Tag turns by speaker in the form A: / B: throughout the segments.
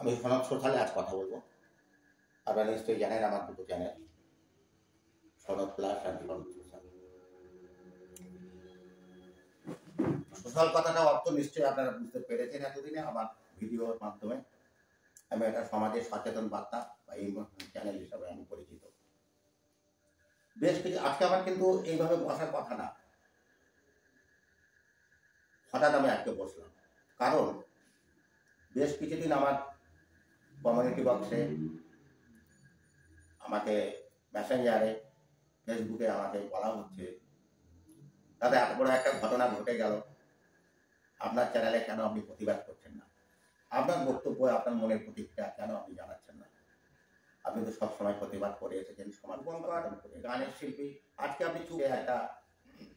A: আমি সনদ সোশ্যালে আজ কথা বলবো। আপনারা নিশ্চয়ই জানেন আমার দুটো চ্যানেল, সনদ প্লাস আর সনদ সোশ্যাল। সোশ্যাল কথাটা অর্থ নিশ্চয়ই আপনারা বুঝতে পেরেছেন এতদিনে আমার ভিডিওর মাধ্যমে। আমি একটা সমাজের সচেতন বার্তা বা ইনফরমেশন চ্যানেল হিসাবে আমি পরিচিত। বেশ কিছু আজকে আমার কিন্তু এইভাবে বসার কথা না, হঠাৎ আমি আজকে বসলাম। কারণ বেশ কিছুদিন আমার কমিউনিটি বক্সে, আমাকে মেসেঞ্জারে, ফেসবুকে আমাকে বলা হচ্ছে, দাদা এত বড় একটা ঘটনা ঘটে গেল, আপনার চ্যানেলে কেন আপনি প্রতিবাদ করছেন না? আপনার বক্তব্য, আপনার মনের প্রতিক্রিয়া কেন আপনি জানাচ্ছেন না? আপনি তো সবসময় প্রতিবাদ করে এসেছেন সমাজ করে। গানের শিল্পী আজকে আপনি চুপে একটা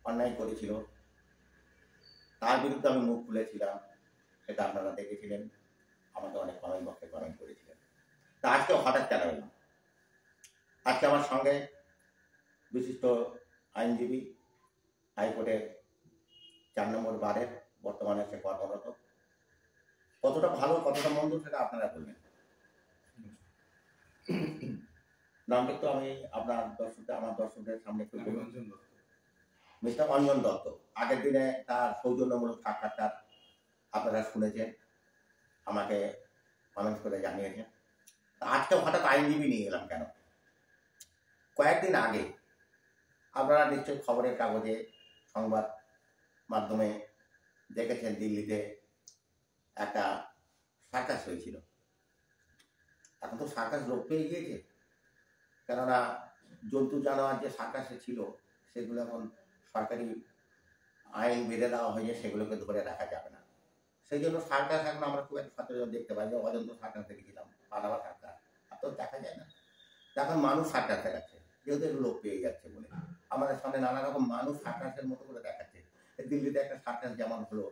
A: অন্যায় করেছিল, তার বিরুদ্ধে আমি মুখ খুলেছিলাম, সেটা আপনারা দেখেছিলেন, আমাকে অনেক কমেন্ট বক্সে কমেন্ট করেছিলেন। তা আজকে হঠাৎ কেন এলাম? আজকে আমার সঙ্গে বিশিষ্ট আইনজীবী, হাইকোর্টের 4 নম্বর বারের বর্তমানে সে কর্মরত। কতটা ভালো কতটা মন্দ সেটা আপনারা বলবেন। নামটা তো আমি আমার দর্শকদের সামনে একটু বলুন। মিস্টার অঞ্জন দত্ত। আগের দিনে তার সৌজন্যমূলক সাক্ষাৎকার আপনারা শুনেছেন, আমাকে কমেন্ট করে জানিয়েছেন। আজকে হঠাৎ আইনজীবী নিয়ে এলাম কেন? কয়েকদিন আগে আপনারা নিশ্চয়ই খবরের কাগজে, সংবাদ মাধ্যমে দেখেছেন, দিল্লিতে একটা সার্কাস হয়েছিল। এখন তো সার্কাস লোপ পেয়ে গিয়েছে, কেননা জন্তু জানোয়ার যে সার্কাসে ছিল সেগুলো এখন সরকারি আইন বেঁধে দেওয়া হয়েছে, সেগুলোকে ধরে রাখা যাবে না। সেই জন্য সার্কাস এখন আমরা খুব একটা সচরাচর দেখতে পাই। যে অজন্তা সার্কাস দেখেছিলাম, পানামা সার্কাস, আর তো দেখা যায় না। এখন মানুষ সার্কাস দেখাচ্ছে, যেহেতু একটু লোক পেয়ে যাচ্ছে বলে আমাদের সামনে নানা রকম মানুষ সার্কাসের মতো করে দেখাচ্ছে। দিল্লিতে একটা সার্কাস যেমন হলো,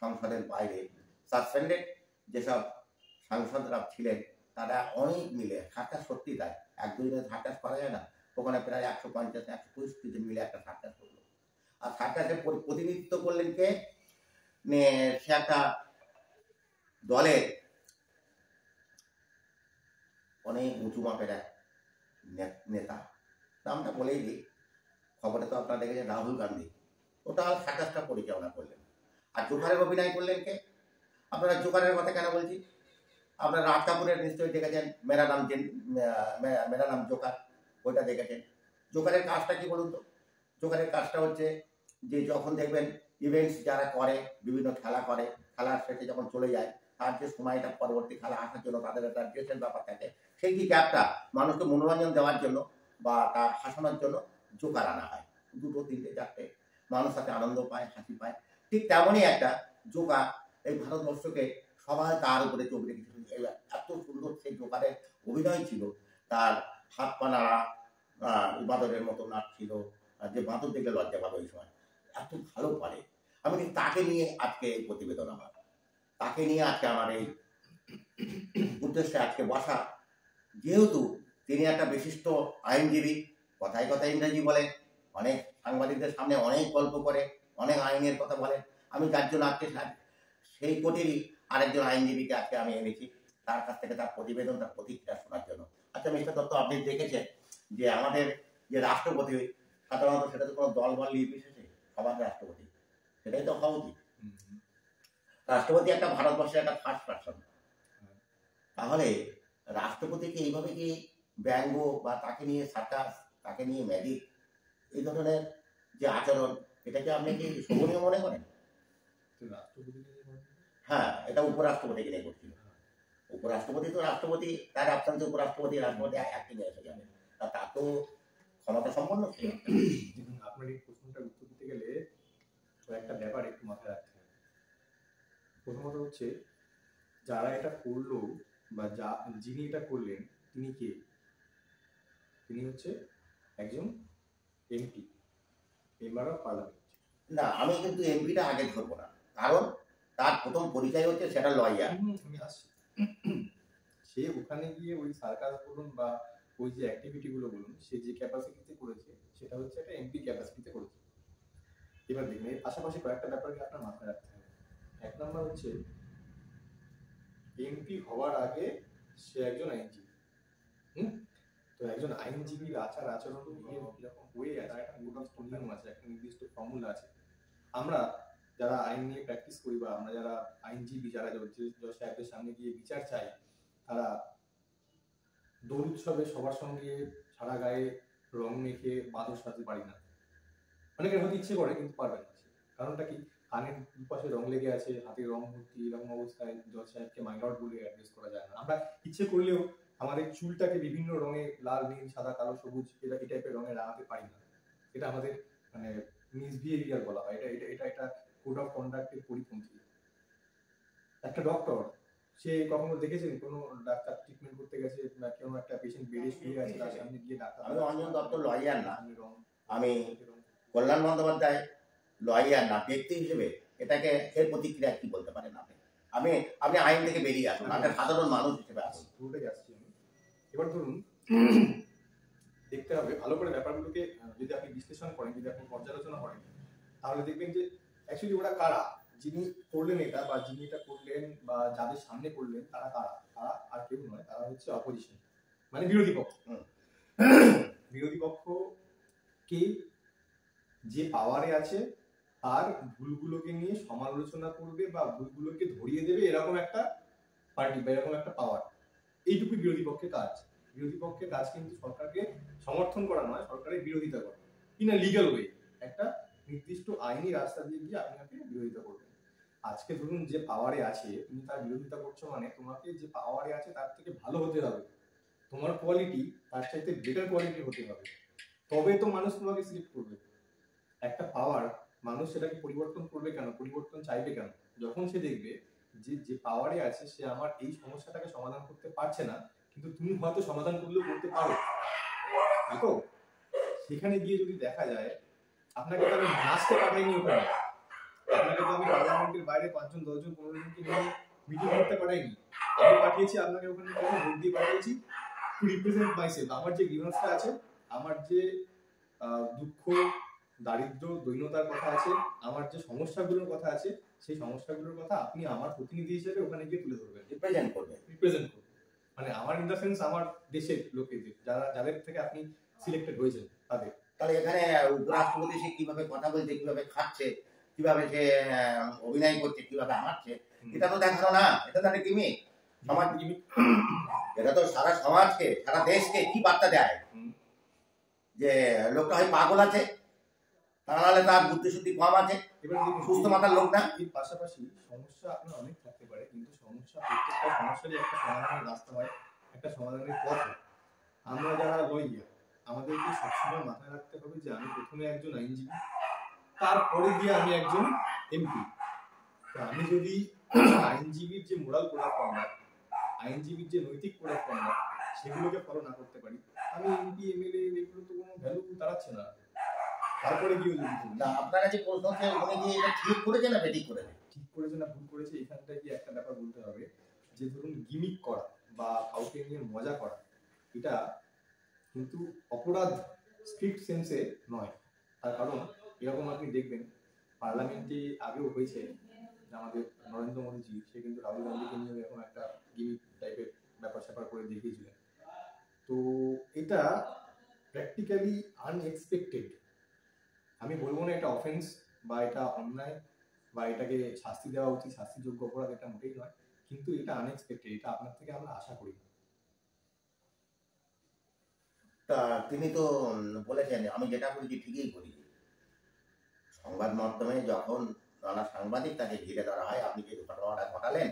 A: সংসদের বাইরে সাসপেন্ডেড যেসব সাংসদরা ছিলেন তারা অনেক মিলে সার্কাস, সত্যি তাই, 1-2 দিনের সার্কাস করা যায় না, ওখানে প্রায় 150-125 জন মিলে একটা সার্কাস করলো। আর সার্কাসের প্রতিনিধিত্ব করলেন কে? সে একটা দলের অনেক উঁচু মাপের এক নেতা, নামটা বলেই দিই, খবরে তো আপনারা দেখেছেন, রাহুল গান্ধী। টোটাল সার্কাসটা পরিচালনা করলেন। আর জোকারের অভিনয় করলেন কে? আপনারা জোকারের কথা কেন বলছি? আপনারা রাজ কাপুরের নিশ্চয়ই দেখেছেন মেরা নাম জোকার, ওইটা দেখেছেন। জোকারের কাজটা কি বলুন তো? জোকারের কাজটা হচ্ছে যে যখন দেখবেন ইভেন্টস যারা করে, বিভিন্ন খেলা করে, খেলার শেষে যখন চলে যায়, তার যে সময়টা পরবর্তী খেলা আসার জন্য তাদের একটা ড্রেসের ব্যাপার থাকে, সেই কি গ্যাপটা মানুষকে মনোরঞ্জন দেওয়ার জন্য বা তার হাসানোর জন্য জোকার আনা হয়। 2, 3, 4 মানুষ তাতে আনন্দ পায়, হাসি পায়। ঠিক তেমনই একটা জোকার এই ভারতবর্ষকে সবাই তার উপরে চোখ রেখেছিল। এত সুন্দর সেই জোকারের অভিনয় ছিল, তার হাত পা নাড়া, বাদরের মতো নাচ ছিল, যে বাদর দেখলে লজ্জা পাবে ওই সময়, এত ভালো পারে। আমি তাকে নিয়ে আজকে এই প্রতিবেদন, আমার তাকে নিয়ে আজকে আমার এই উদ্দেশ্যে আজকে বসা। যেহেতু তিনি একটা বিশিষ্ট আইনজীবী, কথায় কথায় ইংরেজি বলেন, অনেক সাংবাদিকদের সামনে অনেক গল্প করে, অনেক আইনের কথা বলেন। আমি যার জন্য আজকে সেই কোটিরই আরেকজন আইনজীবীকে আজকে আমি এনেছি, তার কাছ থেকে তার প্রতিবেদন, তার প্রতিক্রিয়া শোনার জন্য। আচ্ছা মিস্টার দত্ত, আপনি দেখেছেন যে আমাদের যে রাষ্ট্রপতি, সাধারণত সেটা তো কোনো দল বল নির্বিশেষে সবার রাষ্ট্রপতি, সেটাই তো হওয়া উচিত। রাষ্ট্রপতি একটা ভারতবর্ষের একটা ফার্স্ট পারসন। তাহলে রাষ্ট্রপতিকে এইভাবে কি ব্যঙ্গ বা তাকে নিয়ে সার্কাস, তাকে নিয়ে ম্যাজিক, এই ধরনের যে আচরণ, এটাকে আপনি কি শোভনীয় মনে করেন? হ্যাঁ, এটা উপরাষ্ট্রপতিকে নিয়ে করছিল। উপরাষ্ট্রপতি তো রাষ্ট্রপতি, তার আপনার উপরাষ্ট্রপতি রাষ্ট্রপতি একই নিয়ে এসে যাবে, তা তো ক্ষমতা সম্পন্ন ছিল।
B: আপনার এই প্রশ্নটার উত্তর দিতে গেলে একটা ব্যাপার একটু মাথায় রাখতে হবে। প্রথমত হচ্ছে, যারা এটা করলো বা যিনি এটা করলেন তিনি কে? তিনি হচ্ছে একজন এমপি, মেম্বার অফ পার্লামেন্ট।
A: না, আমি কিন্তু এমপিটা আগে ধরবো না, কারণ তার প্রথম পরিচয় হচ্ছে সেটা লয়ার।
B: আমি আসছি, সে ওখানে গিয়ে ওই সার্কাস বলুন বা ওই যে অ্যাক্টিভিটিগুলো বলুন, সে যে ক্যাপাসিটিতে করেছে সেটা হচ্ছে একটা এমপি ক্যাপাসিটিতে করেছে। এবার দেখুন, এর পাশাপাশি কয়েকটা ব্যাপারকে আপনার মাথায় রাখতে হবে। 1 নম্বর হচ্ছে, এমপি হওয়ার আগে সে একজন আইনজীবী। তো একজন আইনজীবীর আচার আচরণ এরকম হয়ে আছে, একটা নির্দিষ্ট নিয়ম আছে, একটা নির্দিষ্ট ফর্মুলা আছে। আমরা যারা আইন নিয়ে প্র্যাকটিস করি বা আমরা যারা আইনজীবী, যারা জজ সাহেবদের সামনে গিয়ে বিচার চাই, তারা দোল উৎসবে সবার সঙ্গে সারা গায়ে রং মেখে বাদর সাজতে পারি না। অনেকের হয়তো ইচ্ছে করে কিন্তু পারবে না। কারণটা কি? কানের দুপাশে রং লেগে আছে, হাতে রং ভর্তি, এরকম অবস্থায় জজ সাহেবকে মাই লর্ড বলে অ্যাড্রেস করা যায় না। আমরা ইচ্ছে করলেও আমাদের চুলটাকে বিভিন্ন রঙে, লাল, নীল, সাদা, কালো, সবুজ, এই টাইপের রঙে রাঙাতে পারি না। এটা আমাদের মানে মিসবিহেভিয়ার বলা হয়। এটা এটা এটা এটা কোড অফ কন্ডাক্টের পরিপন্থী। একটা ডক্টর, সে কখনো দেখেছেন কোনো ডাক্তার ট্রিটমেন্ট করতে গেছে, কোনো একটা পেশেন্ট বেডে শুয়ে আছে, তার সামনে গিয়ে ডাক্তার?
A: আমি অঞ্জন দত্ত লয়ার না, আমি কল্যাণ বন্দ্যোপাধ্যায় লয়ার না, ব্যক্তি হিসেবে এটাকে এর প্রতিক্রিয়া কি বলতে পারেন আপনি? আপনি আইন থেকে বেরিয়ে আসুন, একটা সাধারণ মানুষ হিসেবে আসুন।
B: পুরোটাই আসছি আমি। এবার ধরুন, দেখতে হবে ভালো করে ব্যাপারগুলোকে, যদি আপনি বিশ্লেষণ করেন, যদি আপনি পর্যালোচনা করেন, তাহলে দেখবেন যে অ্যাকচুয়ালি ওরা কারা, যিনি করলেন এটা বা যিনি এটা করলেন বা যাদের সামনে করলেন তারা কারা? তারা আর কেউ নয়, তারা হচ্ছে অপোজিশন, মানে বিরোধী পক্ষ। বিরোধী পক্ষকে যে পাওয়ারে আছে তার ভুলগুলোকে নিয়ে সমালোচনা করবে বা ভুলগুলোকে ধরিয়ে দেবে, এরকম একটা পার্টি বা এরকম একটা পাওয়ার। এইটুকু বিরোধী পক্ষের কাজ। বিরোধী পক্ষের কাজ কিন্তু সরকারকে সমর্থন করা নয়, সরকারের বিরোধিতা করা, ইন আ লিগ্যাল ওয়ে। একটা নির্দিষ্ট আইনি রাস্তা দিয়ে গিয়ে আপনাকে বিরোধিতা করবেন। আজকে ধরুন যে পাওয়ারে আছে, তুমি তার বিরোধিতা করছো, মানে তোমাকে যে পাওয়ারে আছে তার থেকে ভালো হতে হবে, তোমার কোয়ালিটি তার চাইতে বেটার কোয়ালিটি হতে হবে, তবে তো মানুষ তোমাকে সিলেক্ট করবে। একটা পাওয়ার, মানুষ সেটাকে পরিবর্তন করবে কেন, পরিবর্তন চাইবে কেন? যখন সে দেখবে যে পাওয়ারে আছে সে আমার এই সমস্যাটাকে সমাধান করতে পারছে না, কিন্তু তুমি হয়তো সমাধান করলেও করতে পারো, তো সেখানে গিয়ে যদি দেখা যায়, আপনাকে তো আমি নাচতে পাঠাইনি ওখানে, আপনাকে তো আমি পার্লামেন্টের বাইরে 5 জন 10 জন 15 জনকে নিয়ে মিটিং করতে পাঠাইনি, আমি পাঠিয়েছি আপনাকে ওখানে, ভোট দিয়ে পাঠিয়েছি টু রিপ্রেজেন্ট মাইসেলফ। আমার যে গ্রিভেন্সটা আছে, আমার যে দুঃখ, দারিদ্র, দৈন্যতার কথা আছে, আমার যে সমস্যাগুলোর কথা আছে, সেই সমস্যাগুলোর কথা আপনি আমার প্রতিনিধি হিসেবে ওখানে গিয়ে তুলে ধরবেন, রিপ্রেজেন্ট করবেন। মানে আমার ইন দ্য সেন্স আমার দেশের লোকেদের, যাদের থেকে আপনি সিলেক্টেড হয়েছেন তাদের।
A: তাহলে এখানে উপরাষ্ট্রপতি সে কিভাবে কথা বলছে, কিভাবে খাচ্ছে, কিভাবে সে অভিনয় করছে, কিভাবে হাঁটছে, এটা তো দেখানো না, এটা তো একটা গিমিক, সমাজ গিমিক। এটা তো সারা সমাজকে, সারা দেশকে কি বার্তা দেয় যে লোকটা হয় পাগল আছে, তাহলে তার বুদ্ধি শুদ্ধি কম আছে,
B: এবার
A: সুস্থ মাথার লোক না।
B: এর পাশাপাশি সমস্যা আপনার অনেক থাকতে পারে, কিন্তু সমস্যা, প্রত্যেকটা সমস্যারই একটা সমাধানের রাস্তা হয়, একটা সমাধানের পথ হয়। আমরা যারা লয়ার, আমাদেরকে সবসময় মাথায় রাখতে হবে যে আমি প্রথমে একজন আইনজীবী, তারপরে গিয়ে আমি একজন এমপি। তো আমি যদি আইনজীবীর যে মোরাল কোড অফ কন্ডাক্ট, আইনজীবীর যে নৈতিক কোড অফ কন্ডাক্ট, সেগুলোকে ফলো না করতে পারি, আমি এমপি এমএলএ এগুলো তো কোনো ভ্যালু দাঁড়াচ্ছে না। তারপরে গিয়ে
A: না, আপনার কাছে প্রশ্ন হচ্ছে উনি কি এটা ঠিক করেছে না বেঠিক করেছে?
B: ঠিক করেছে না ভুল করেছে, এখানটায় কি একটা ব্যাপার বলতে হবে যে ধরুন গিমিক করা বা কাউকে নিয়ে মজা করা, এটা কিন্তু অপরাধ স্ট্রিক্ট সেন্সে নয়। তার কারণ এরকম আপনি দেখবেন পার্লামেন্টে আগেও হয়েছে, আমাদের নরেন্দ্র মোদীজি, সে কিন্তু রাহুল গান্ধীকে নিয়ে এরকম একটা গিমিক টাইপের ব্যাপার স্যাপার করে দেখিয়েছিলেন। তো এটা প্র্যাকটিক্যালি আনএক্সপেক্টেড। আমি বলবো না এটা অফেন্স বা এটা অন্যায় বা এটাকে শাস্তি দেওয়া উচিত, শাস্তিযোগ্য অপরাধ, এটা মোটেই নয়, কিন্তু এটা আনএক্সপেক্টেড, এটা আপনার থেকে আমরা আশা করি না।
A: তা তিনি তো বলেছেন আমি যেটা করেছি ঠিকই করেছি। সংবাদ মাধ্যমে যখন নানা সাংবাদিক তাকে ঘিরে ধরা হয়, আপনি যে ঘটনাটা ঘটালেন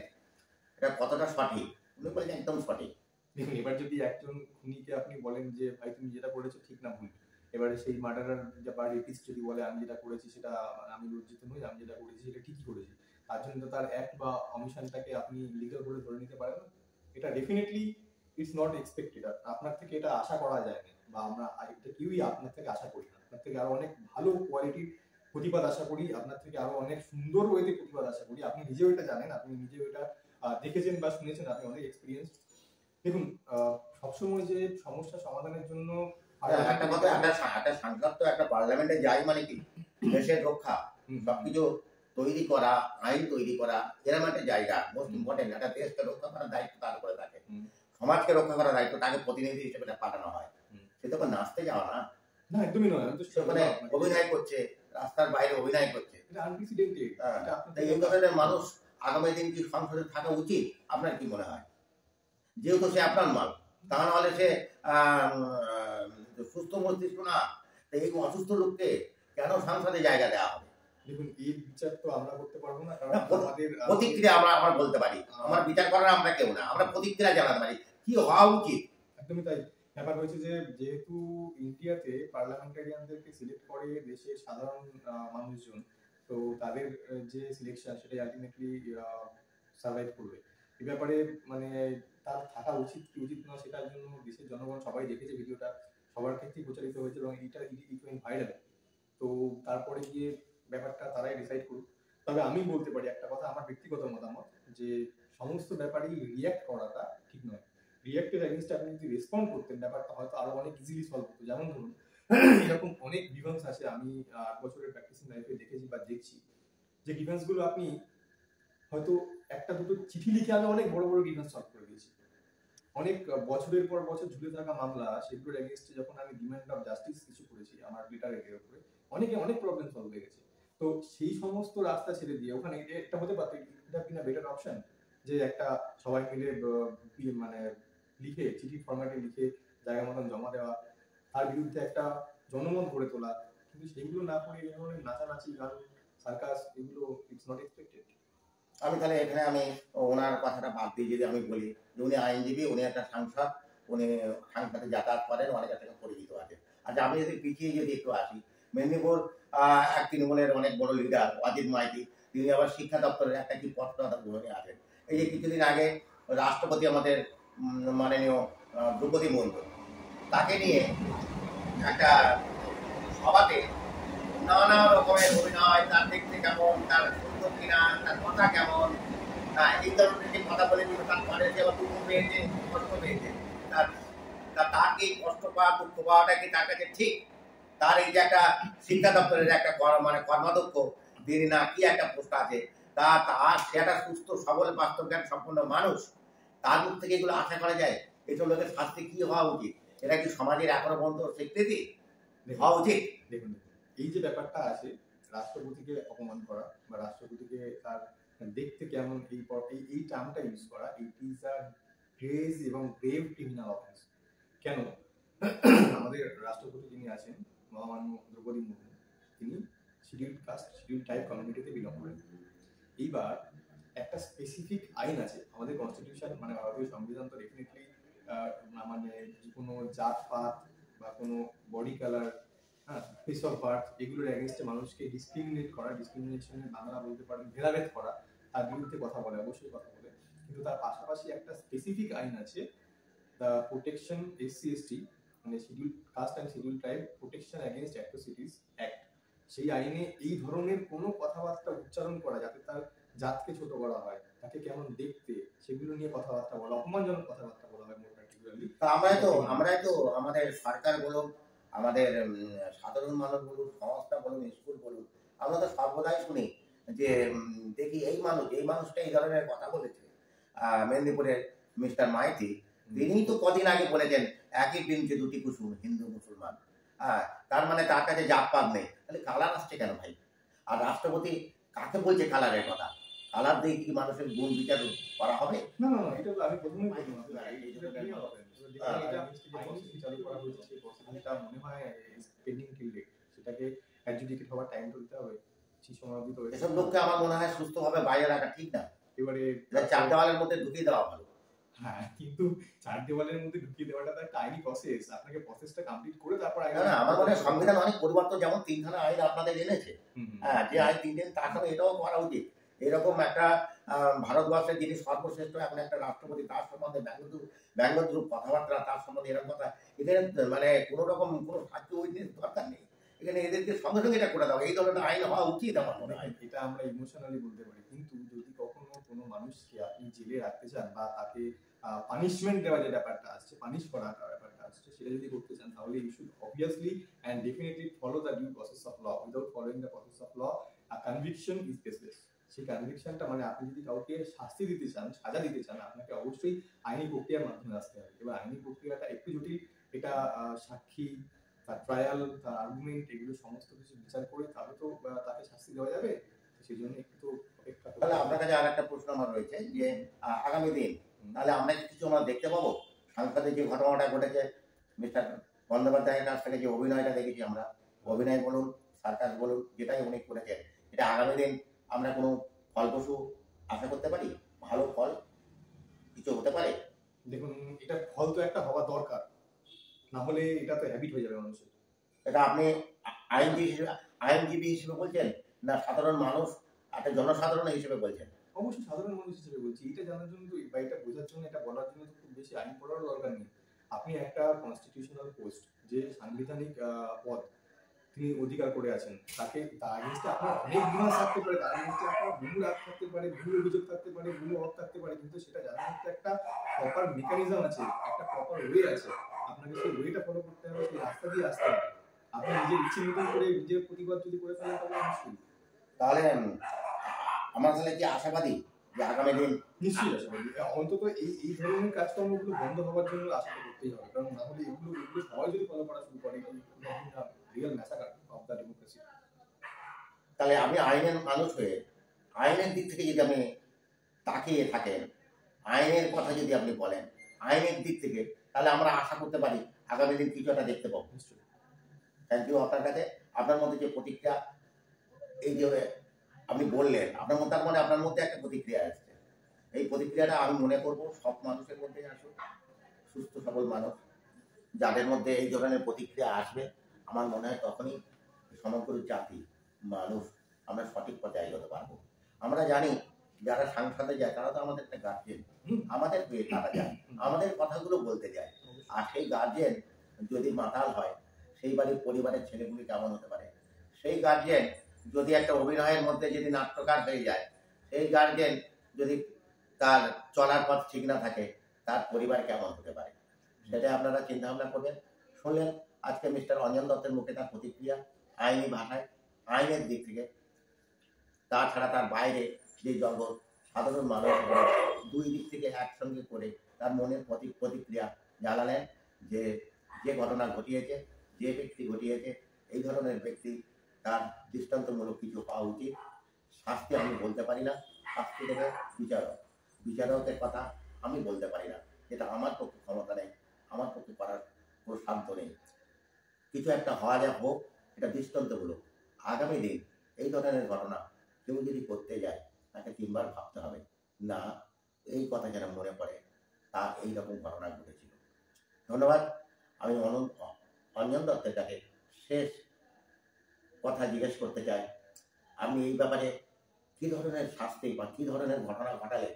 A: এটা কতটা সঠিক, উনি বলেছেন একদম সঠিক।
B: দেখুন, এবার যদি একজন খুনিকে আপনি বলেন যে ভাই তুমি যেটা করেছো ঠিক না ভুল, এবারে সেই মার্ডারার বা রেপিস্ট যদি বলে আমি যেটা করেছি সেটা, আমি লজ্জিত নই, আমি যেটা করেছি সেটা ঠিকই করেছি, তার জন্য তো তার অ্যাক্ট বা অমিশনটাকে আপনি লিগ্যাল করে ধরে নিতে পারেন না। এটা ডেফিনেটলি ইটস নট এক্সপেক্টেড, আপনার থেকে এটা আশা করা যায় না, বা আমরা এটা কেউই আপনার থেকে আশা করি না। আপনার থেকে আরো অনেক ভালো কোয়ালিটির প্রতিবাদ আশা করি, আপনার থেকে আরো অনেক সুন্দর ওয়েতে প্রতিবাদ আশা করি। আপনি নিজেও এটা জানেন, আপনি নিজেও এটা দেখেছেন বা শুনেছেন, আপনি অনেক এক্সপিরিয়েন্স। দেখুন, সবসময় যে সমস্যা সমাধানের জন্য
A: একটা কথা, একটা সাংসদ তো একটা পার্লামেন্টে যাই মানে কি দেশের রক্ষা, সবকিছু তৈরি করা, আইন তৈরি করা, এরকম একটা জায়গা মোস্ট ইম্পর্টেন্ট। একটা দেশকে রক্ষা করার দায়িত্ব তার উপরে থাকে, সমাজকে রক্ষা করার দায়িত্ব তাকে প্রতিনিধি হিসেবে পাঠানো হয়। সে তো নাচতে যাওয়া না,
B: না একদমই নয়।
A: সেখানে অভিনয় করছে, রাস্তার বাইরে অভিনয় করছে। এই ধরনের মানুষ আগামী দিন কি সংসদে থাকা উচিত? আপনার কি মনে হয়? যেহেতু সে আপনার মাল, তা নাহলে সে সুস্থ মস্তিষ্ক না, এই অসুস্থ লোককে কেন সংসদে জায়গা দেওয়া হবে?
B: দেখুন, এই বিচার তো আমরা করতে পারবো না, কারণ আমাদের
A: প্রতিক্রিয়া আমরা বলতে পারি। আমার বিচার করার আমরা কেউ না, আমরা প্রতিক্রিয়া জানাতে পারি কি হওয়া উচিত।
B: একদমই তাই। ব্যাপার হয়েছে যে যেহেতু ইন্ডিয়াতে পার্লামেন্টারিয়ানদেরকে সিলেক্ট করে দেশের সাধারণ মানুষজন, তো তাদের যে সিলেকশন সেটা আলটিমেটলি সার্ভাইভ করবে। এই ব্যাপারে মানে তার থাকা উচিত কি উচিত না, সেটার জন্য দেশের জনগণ সবাই দেখেছে, ভিডিওটা সবার ক্ষেত্রেই প্রচারিত হয়েছে এবং এটা ভাইরাল। তো তারপরে গিয়ে ব্যাপারটা তারাই ডিসাইড করুক। তবে আমি বলতে পারি একটা কথা, আমার ব্যক্তিগত মতামত, যে সমস্ত ব্যাপারেই রিয়্যাক্ট করাটা ঠিক নয়। রিয়্যাক্টের এগেইনস্টে আপনি যদি রেসপন্ড করতেন, ব্যাপারটা হয়তো আরো অনেক ইজিলি সলভ হতো। যেমন ধরুন, এরকম অনেক গ্রিভেন্স আছে, আমি 8 বছরের প্র্যাকটিসিং লাইফে দেখেছি বা দেখছি, যে গ্রিভেন্সগুলো আপনি হয়তো একটা দুটো চিঠি লিখে আমি অনেক বড় বড় গ্রিভেন্স সলভ করে দিয়েছি। অনেক বছরের পর বছর ঝুলে থাকা মামলা, সেগুলোর এগেইনস্টে যখন আমি ডিমান্ড অফ জাস্টিস কিছু করেছি আমার লিটারের উপরে, অনেক প্রবলেম সলভ হয়ে গেছে। তো সেই সমস্ত রাস্তা ছেড়ে দিয়ে ওখানে একটা হতে পারতো, এটা কিনা বেটার অপশন, যে একটা সবাই মিলে মানে লিখে চিঠি ফরম্যাটে লিখে জায়গা মতন জমা দেওয়া, তার বিরুদ্ধে একটা জনমত গড়ে তোলা। কিন্তু সেইগুলো না করে এই ধরনের নাচানাচি, গান, সার্কাস, এগুলো ইটস নট এক্সপেক্টেড।
A: আমি তাহলে এখানে আমি ওনার কথাটা বাদ দিয়ে যদি আমি বলি যে উনি আইনজীবী, উনি একটা সাংসদ, উনি সাংসদে যাতায়াত করেন, অনেকের থেকে পরিচিত আছে। আচ্ছা, আমি যদি পিছিয়ে যদি একটু আসি, মেদিনীপুর এক তৃণমূলের অনেক বড় লিডার অজিত মাইতি, তিনি আবার শিক্ষা দপ্তরের একটা কি পদ গ্রহণে আছেন। এই যে কিছুদিন আগে রাষ্ট্রপতি আমাদের মাননীয় দ্রৌপদী মুর্মু, তাকে নিয়ে একটা সভাতে নানা রকমের অভিনয়, তার দেখতে কেমন, তার সুন্দর কিনা, তার কথা কেমন, এই ধরনের যে কথা বলে দিল, তার পরে সে আবার দুঃখ পেয়েছে, কষ্ট পেয়েছে। তার কি কষ্ট পাওয়া, দুঃখ পাওয়াটা কি তার কাছে ঠিক? তার এই যে একটা শিক্ষা দপ্তরের একটা মানে কর্মাধ্যক্ষ, তিনি না কি একটা পোস্ট আছে, তার সে একটা সুস্থ সবল বাস্তব জ্ঞান সম্পন্ন মানুষ, তার মুখ থেকে এগুলো আশা করা যায়? এইসব লোকের শাস্তি কি হওয়া উচিত? এটা কি সমাজের এখনো পর্যন্ত স্বীকৃতি হওয়া উচিত?
B: দেখুন, এই যে ব্যাপারটা আছে, রাষ্ট্রপতিকে অপমান করা বা রাষ্ট্রপতিকে তার দেখতে কেমন এই টার্মটা ইউজ করা, ইট ইজ আ গ্রেভ এবং গ্রেভ ক্রিমিনাল অফেন্স। কেন? আমাদের রাষ্ট্রপতি যিনি আছেন, মহামান্য দ্রৌপদী মুর্মু, তিনি শিডিউল্ড কাস্ট, শিডিউল্ড ট্রাইব কমিউনিটিতে বিলং করেন। এইবার একটা স্পেসিফিক আইন আছে আমাদের কনস্টিটিউশন, মানে ভারতীয় সংবিধান তো ডেফিনেটলি মানে কোনো জাতপাত বা কোনো body colour, face of birth, এগুলোর এগেইনস্টে মানুষকে ডিসক্রিমিনেট করা, ডিসক্রিমিনেশনের বাংলা বলতে পারেন ভেদাভেদ করা, তার বিরুদ্ধে কথা বলে, অবশ্যই কথা বলে। কিন্তু তার পাশাপাশি একটা স্পেসিফিক আইন আছে, দ্য প্রোটেকশন SC/ST, মানে schedule caste and schedule tribe protection against atrocities act. সেই আইনে এই ধরনের কোনো কথাবার্তা উচ্চারণ করা, যাতে তার জাতকে ছোট করা হয়, তাকে কেমন দেখতে, সেগুলো নিয়ে কথাবার্তা বলা, অপমানজনক কথাবার্তা বলা হয়।
A: আমরাই তো আমাদের সরকার বলুন, আমাদের সাধারণ মানুষ বলুন, সংস্থা বলুন, স্কুল বলুন, আমরা তো সর্বদাই শুনি যে দেখি এই মানুষটা এই ধরনের কথা বলেছে। মেদিনীপুরের মিস্টার মাইতি, তিনি তো কদিন আগে বলেছেন একই দিনকে দুটি কুসুম, হিন্দু মুসলমান। তার মানে তার কাছে জাতপাত নেই, তাহলে কালার আসছে কেন ভাই? আর রাষ্ট্রপতি কাকে বলছে কালারের কথা? কালার দিয়ে কি মানুষের গুণ বিচার করা হবে?
B: না, এটা আমি প্রথমেই বললাম, চালু করা হয়েছে, সেই প্রসিডিংটা মনে হয় পেন্ডিং টিল ডেট, সেটাকে অ্যাডজুডিকেট হওয়ার টাইম তো দিতে হবে, সেই সময় অবধি তো
A: এসব লোককে আমার মনে হয় সুস্থভাবে বাইরে রাখা ঠিক না।
B: এবারে
A: চার দেওয়ালের মধ্যে ঢুকিয়ে দেওয়া ভালো।
B: হ্যাঁ, কিন্তু চার দেওয়ালের মধ্যে ঢুকিয়ে দেওয়াটা তো একটা আইনি প্রসেস, আপনাকে প্রসেসটা কমপ্লিট করে তারপর
A: না, আমার মনে হয় সংবিধান অনেক পরিবর্তন, যেমন 3খানা আইন আপনাদের এনেছে, যে আইন 3 দিন, তার সাথে এটাও করা উচিত। এরকম একটা ভারতবর্ষের যিনি সর্বশ্রেষ্ঠ এখন একটা রাষ্ট্রপতি, তার সম্বন্ধে ব্যঙ্গদ্রুপ কথাবার্তা, তার সম্বন্ধে এরকম কথা, এখানে মানে কোনো রকম কোনো সাহায্য উইটনেস দরকার নেই। এখানে এদেরকে সঙ্গে সঙ্গে এটা করে দাও, এই ধরনের আইন হওয়া উচিত আমার মনে হয়।
B: এটা আমরা ইমোশনালি বলতে পারি, কিন্তু যদি কখনো কোনো মানুষকে আপনি জেলে রাখতে চান বা তাকে পানিশমেন্ট দেওয়া, যে ব্যাপারটা আসছে, পানিশ করা ব্যাপারটা আসছে, সেটা যদি করতে চান, তাহলে you should obviously and definitely follow the due process of law. Without following the process of law conviction is baseless. সেই কনভিকশনটা মানে আপনি যদি কাউকে শাস্তি দিতে চান, সাজা দিতে চান, আপনাকে অবশ্যই আইনি প্রক্রিয়ার মাধ্যমে আসতে হবে। এবার আইনি প্রক্রিয়াটা একটু জটিল। এটা সাক্ষী, তার ট্রায়াল, তার আর্গুমেন্ট, এগুলো সমস্ত কিছু বিচার করে তবে তো তাকে শাস্তি দেওয়া যাবে। সেই জন্য একটু তো অপেক্ষা করতে
A: তাহলে
B: হবে।
A: আপনার কাছে আর একটা প্রশ্ন আমার রয়েছে যে আগামী দিন তাহলে আমরা কি কিছু আমরা দেখতে পাবো? সাংসদে যে ঘটনাটা ঘটেছে, মিস্টার বন্দ্যোপাধ্যায়ের কাছ থেকে যে অভিনয়টা দেখেছি আমরা, অভিনয় বলুন, সার্কাস বলুন, যেটাই উনি করেছেন, এটা আগামী দিন আমরা কোনো ফলপ্রসূ আশা করতে পারি? ভালো ফল কিছু হতে পারে?
B: দেখুন, এটা ফল তো একটা হওয়া দরকার, না হলে এটা তো হ্যাবিট হয়ে যাবে মানুষের।
A: এটা আপনি আইনজীবী হিসেবে বলছেন না সাধারণ মানুষ, একটা জনসাধারণ হিসেবে বলছেন?
B: অবশ্যই সাধারণ মানুষ হিসেবে বলছি। এটা জানার জন্য তো বা এটা বোঝার জন্য, এটা বলার জন্য তো খুব বেশি আইন পড়ারও দরকার নেই। আপনি একটা কনস্টিটিউশনাল পোস্ট, যে সাংবিধানিক পদ তিনি অধিকার করে আছেন, তাকে তার এগেইনস্টে আপনার অনেক ডিমান্ড থাকতে পারে, তার এগেইনস্টে আপনার বহু রাগ থাকতে পারে, বহু অভিযোগ থাকতে পারে, বহু অভাব থাকতে পারে, কিন্তু সেটা জানার মধ্যে একটা প্রপার মেকানিজম আছে, একটা প্রপার ওয়ে আছে। আপনাকে সেই ওয়েটা ফলো করতে হবে, সেই রাস্তা দিয়ে আসতে হবে। আপনি নিজের ইচ্ছে মতন করে নিজের প্রতিবাদ যদি করে ফেলেন তাহলে মুশকিল।
A: তাহলে আমার তাহলে কি আশাবাদী যে আগামী দিন?
B: নিশ্চয়ই আশাবাদী। অন্তত এই ধরনের কাজকর্মগুলো বন্ধ হওয়ার জন্য আশা তো করতেই হবে, কারণ না হলে এগুলো সবাই যদি ফলো করা শুরু করে, real massacre of the democracy.
A: তাহলে আমি আইনের মানুষ হয়ে আইনের দিক থেকে যদি আপনি তাকিয়ে থাকেন, আইনের কথা যদি আপনি বলেন, আইনের দিক থেকে, তাহলে আমরা আশা করতে পারি আগামী দিন কিছু একটা দেখতে পাবো।
B: নিশ্চয়ই।
A: থ্যাংক ইউ আপনার কাছে। আপনার মধ্যে যে প্রতিক্রিয়া, এই যে আপনি বললেন, আপনার মধ্যে মানে আপনার মধ্যে একটা প্রতিক্রিয়া আসছে, এই প্রতিক্রিয়াটা আমি মনে করব সব মানুষের মধ্যে আসুক, সুস্থ সবল মানুষ যাদের মধ্যে এই ধরনের প্রতিক্রিয়া আসবে, আমার মনে হয় তখনই সমগ্র জাতি, মানুষ, আমরা সঠিক পথে এগোতে পারবো। আমরা জানি যারা সংসদে যায় তারা তো আমাদের একটা গার্জেন, আমাদের হয়ে তারা যায়, আমাদের কথাগুলো বলতে যায়। আর সেই গার্জেন যদি মাতাল হয়, সেই বাড়ির পরিবারের ছেলেগুলি কেমন হতে পারে? সেই গার্জেন যদি একটা অভিনয়ের মধ্যে যদি নাট্যকার হয়ে যায়, সেই গার্জেন যদি তার চলার পথ ঠিক না থাকে, তার পরিবার কেমন হতে পারে? সেটা আপনারা চিন্তা ভাবনা করবেন। শুনলেন আজকে মিস্টার অঞ্জন দত্তের মুখে তার প্রতিক্রিয়া, আইনি ভাষায়, আইনের দিক থেকে। তাছাড়া তার বাইরে যে জগৎ, সাধারণ মানুষ, দুই দিক থেকে একসঙ্গে করে তার মনের প্রতিক্রিয়া জানালেন যে যে ঘটনা ঘটিয়েছে, যে ব্যক্তি ঘটিয়েছে, এই ধরনের ব্যক্তি তার দৃষ্টান্তমূলক কিছু পাওয়া উচিত। শাস্তি আমি বলতে পারি না, শাস্তি দেবে বিচারক, বিচারকের কথা আমি বলতে পারি না, যেটা আমার পক্ষে ক্ষমতা নেই, আমার পক্ষে করার কোনো সাধ্য নেই। কিছু একটা হওয়া যা হোক, এটা দৃষ্টান্তমূলক। আগামী দিন এই ধরনের ঘটনা কেউ যদি করতে যায়, তাকে তিনবার ভাবতে হবে, না এই কথা যেন মনে পড়ে তা এইরকম ঘটনা ঘটেছিল। ধন্যবাদ। আমি অঞ্জন দত্তের কাছে শেষ কথা জিজ্ঞেস করতে চাই, আপনি এই ব্যাপারে কী ধরনের শাস্তি বা কী ধরনের ঘটনা ঘটালে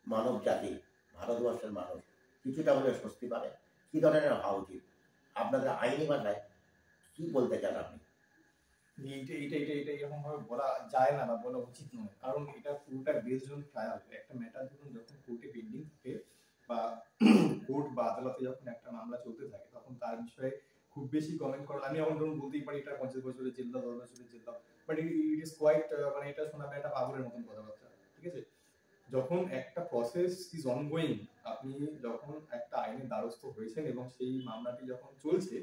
A: মানব জাতি, ভারতবর্ষের মানুষ কিছুটা হলে স্বস্তি পাবে? কী ধরনের হওয়া উচিত? আপনাদের আইনি ভাষায় কি বলতে চান আপনি?
B: এটা এরকম ভাবে বলা যায় না বা বলা উচিত নয়, কারণ এটা পুরোটা বেসড অন ট্রায়াল। একটা ম্যাটার ধরুন যখন কোর্টে পেন্ডিং থাকে বা কোর্ট বা আদালতে যখন একটা মামলা চলতে থাকে, তখন তার বিষয়ে খুব বেশি কমেন্ট করা, আমি এখন ধরুন বলতেই পারি এটা 50 বছরের জেল দাও, 10 বছরের জেল দাও, বাট ইট ইজ কোয়াইট, মানে এটা শোনাবে একটা পাগলের মতন কথাবার্তা। ঠিক আছে, যখন একটা প্রসেস ইজ অনগোয়িং, আপনি যখন একটা আইনের দ্বারস্থ হয়েছেন এবং সেই মামলাটি যখন চলছে,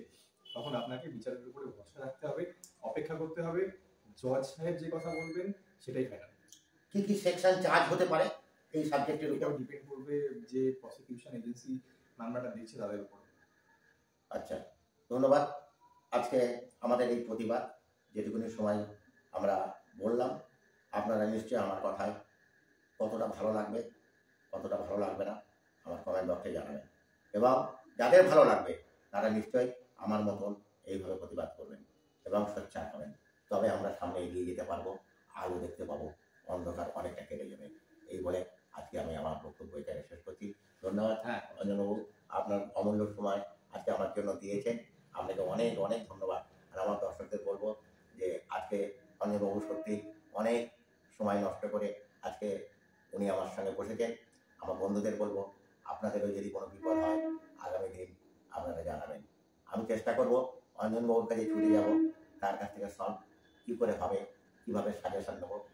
B: তখন আপনাকে বিচারের উপরে ভরসা রাখতে হবে, অপেক্ষা করতে হবে, জজ সাহেব যে কথা বলবেন সেটাই ফাইনাল।
A: কি কি সেকশন চার্জ হতে পারে এই সাবজেক্টের উপর?
B: এটাও ডিপেন্ড করবে যে প্রসিকিউশন এজেন্সি মামলাটা দিচ্ছে তাদের উপর।
A: আচ্ছা, ধন্যবাদ। আজকে আমাদের এই প্রতিবাদ যেটুকুনি সময় আমরা বললাম, আপনারা নিশ্চয়ই আমার কথায় কতটা ভালো লাগবে, কতটা ভালো লাগবে না আমার কমেন্ট বক্সে জানাবেন, এবং যাদের ভালো লাগবে তারা নিশ্চয়ই আমার মতন এইভাবে প্রতিবাদ করবেন এবং সোচ্চার হবেন। তবে আমরা সামনে এগিয়ে যেতে পারবো, আলো দেখতে পাবো, অন্ধকার অনেকটা কেটে যাবে। এই বলে আজকে আমি আমার বক্তব্য এখানে শেষ করছি। ধন্যবাদ। হ্যাঁ, অঞ্জনবাবু, আপনার অমূল্য সময় আজকে আমার জন্য দিয়েছেন, আপনাকে অনেক অনেক ধন্যবাদ। আর আমার দর্শকদের বলবো যে আজকে অঞ্জনবাবু সত্যি অনেক সময় নষ্ট করে আজকে উনি আমার সঙ্গে বসেছেন। আমার বন্ধুদের বলবো আপনাদেরও যদি কোনো বিপদ হয় আগামী দিন আপনারা জানাবেন। আমি চেষ্টা করব অঞ্জনবাবুর কাছে ছুটে যাব, তার কাছ থেকে সলভ কী করে হবে কীভাবে সাজেশন দেবো